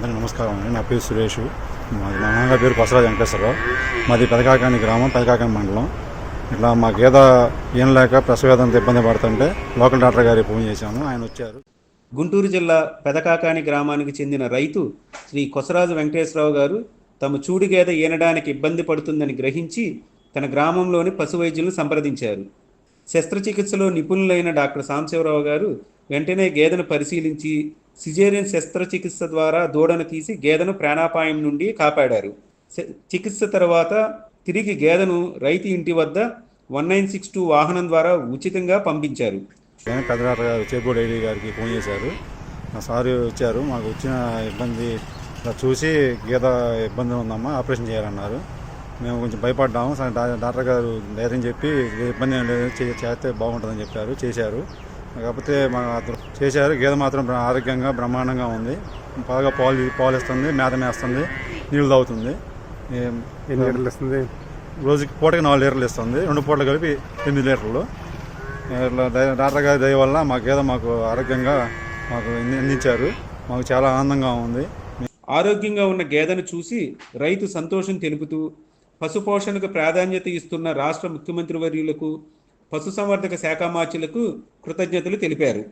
అందరికీ నమస్కారం అండి. నా పేరు సురేష్. మా నాన్నగారి పేరు కొసరాజు వెంకటేశ్వరరావు. మాది పెదకాకాని గ్రామం, పెదకాకాని మండలం. ఇట్లా మా గేద ఏం లేక ప్రసవేదంతా ఇబ్బంది పడుతుంటే లోకల్ డాక్టర్ గారికి ఫోన్ చేశాను. ఆయన వచ్చారు. గుంటూరు జిల్లా పెదకాకాని గ్రామానికి చెందిన రైతు శ్రీ కొసరాజు వెంకటేశ్వరరావు గారు తమ చూడి గేదె ఈనడానికి ఇబ్బంది పడుతుందని గ్రహించి తన గ్రామంలోని పశు వైద్యులను సంప్రదించారు. శస్త్రచికిత్సలో నిపుణులైన డాక్టర్ సాంబశివరావు గారు వెంటనే గేదెను పరిశీలించి సిజేరియన్ శస్త్రచికిత్స ద్వారా దూడను తీసి గేదెను ప్రాణాపాయం నుండి కాపాడారు. చికిత్స తర్వాత తిరిగి గేదెను రైతు ఇంటి వద్ద 1962 వాహనం ద్వారా ఉచితంగా పంపించారు. పెద్ద డాక్టర్ గారు చేపూడి ఐడి గారికి ఫోన్ చేశారు. మా సారు వచ్చారు. మాకు వచ్చిన ఇబ్బంది చూసి గేద ఇబ్బంది ఉందమ్మా, ఆపరేషన్ చేయాలన్నారు. మేము కొంచెం భయపడ్డాము. డాక్టర్ గారు ధైర్యం చెప్పి ఇబ్బంది ఏం లేదు, చేస్తే బాగుంటుందని చెప్పారు. చేశారు. కాకపోతే మా చేశారు. గేదె మాత్రం ఆరోగ్యంగా బ్రహ్మాండంగా ఉంది. బాగా పాలు ఇస్తుంది, మేత మేస్తుంది, నీళ్ళు తాగుతుంది. ఎన్ని లీటర్లు ఇస్తుంది? రోజుకి పూటకి 4 లీటర్లు ఇస్తుంది. 2 పూటలు కలిపి 8 లీటర్లు. ఇట్లా డాక్టర్ గారి దయ వల్ల మా గేదె మాకు ఆరోగ్యంగా మాకు అందించారు. మాకు చాలా ఆనందంగా ఉంది. ఆరోగ్యంగా ఉన్న గేదెను చూసి రైతు సంతోషం తెలుపుతూ పశుపోషణకు ప్రాధాన్యత ఇస్తున్న రాష్ట్ర ముఖ్యమంత్రి వర్యులకు, పశుసంవర్ధక శాఖ మార్చులకు కృతజ్ఞతలు తెలిపారు.